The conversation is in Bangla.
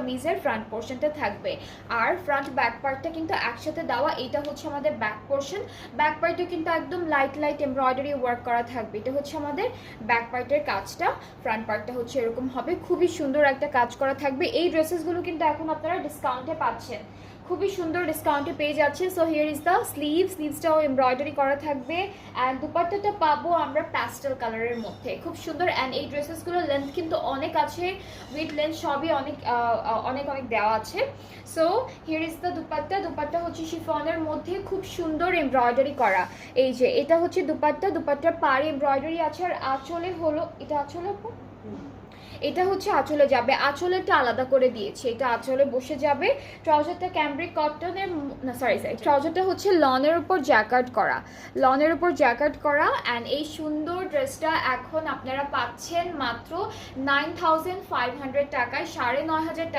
কামিজের ফ্রন্ট পোর্শনটা থাকবে। আর ফ্রন্ট ব্যাক পার্টটা কিন্তু একসাথে দেওয়া। এটা হচ্ছে আমাদের ব্যাক পোর্শন। ব্যাক পার্টে কিন্তু একদম লাইট লাইট এমব্রয়ডারি ওয়ার্ক করা থাকবে। এটা হচ্ছে আমাদের ব্যাক পার্টের কাজটা। ফ্রন্ট পার্টটা হচ্ছে এরকম হবে, খুবই সুন্দর একটা কাজ করা থাকবে। এই ড্রেসেসগুলো কিন্তু এখন আপনারা ডিসকাউন্টে পাচ্ছেন, খুবই সুন্দর ডিসকাউন্টে পেয়ে যাচ্ছেন। সো হিয়ার ইজ দ্য স্লিভসটাও এমব্রয়ডারি করা থাকবে। অ্যান্ড দুপাট্টাটা পাবো আমরা প্যাস্টেল কালারের মধ্যে, খুব সুন্দর। অ্যান্ড এই ড্রেসেসগুলোর লেন্থ কিন্তু অনেক আছে, উইথ লেন্থ সবই অনেক অনেক অনেক দেওয়া আছে। So here is the dupatta হচ্ছে শিফনের মধ্যে খুব সুন্দর এমব্রয়ডারি করা। এই যে এটা হচ্ছে দুপাট্টার পাড়ে এমব্রয়ডারি আছে। আর আঁচলে হলো, এটা আঁচলে এটা হচ্ছে আঁচলে যাবে, আঁচলেরটা আলাদা করে দিয়েছি, এটা আঁচলে বসে যাবে। ট্রাউজারটা ক্যামব্রিক কটনের, না সরি ট্রাউজারটা হচ্ছে লনের উপর জ্যাকার্ড করা, অ্যান্ড এই সুন্দর ড্রেসটা এখন আপনারা পাচ্ছেন মাত্র 9500 টাকায়, 9500 টাকা।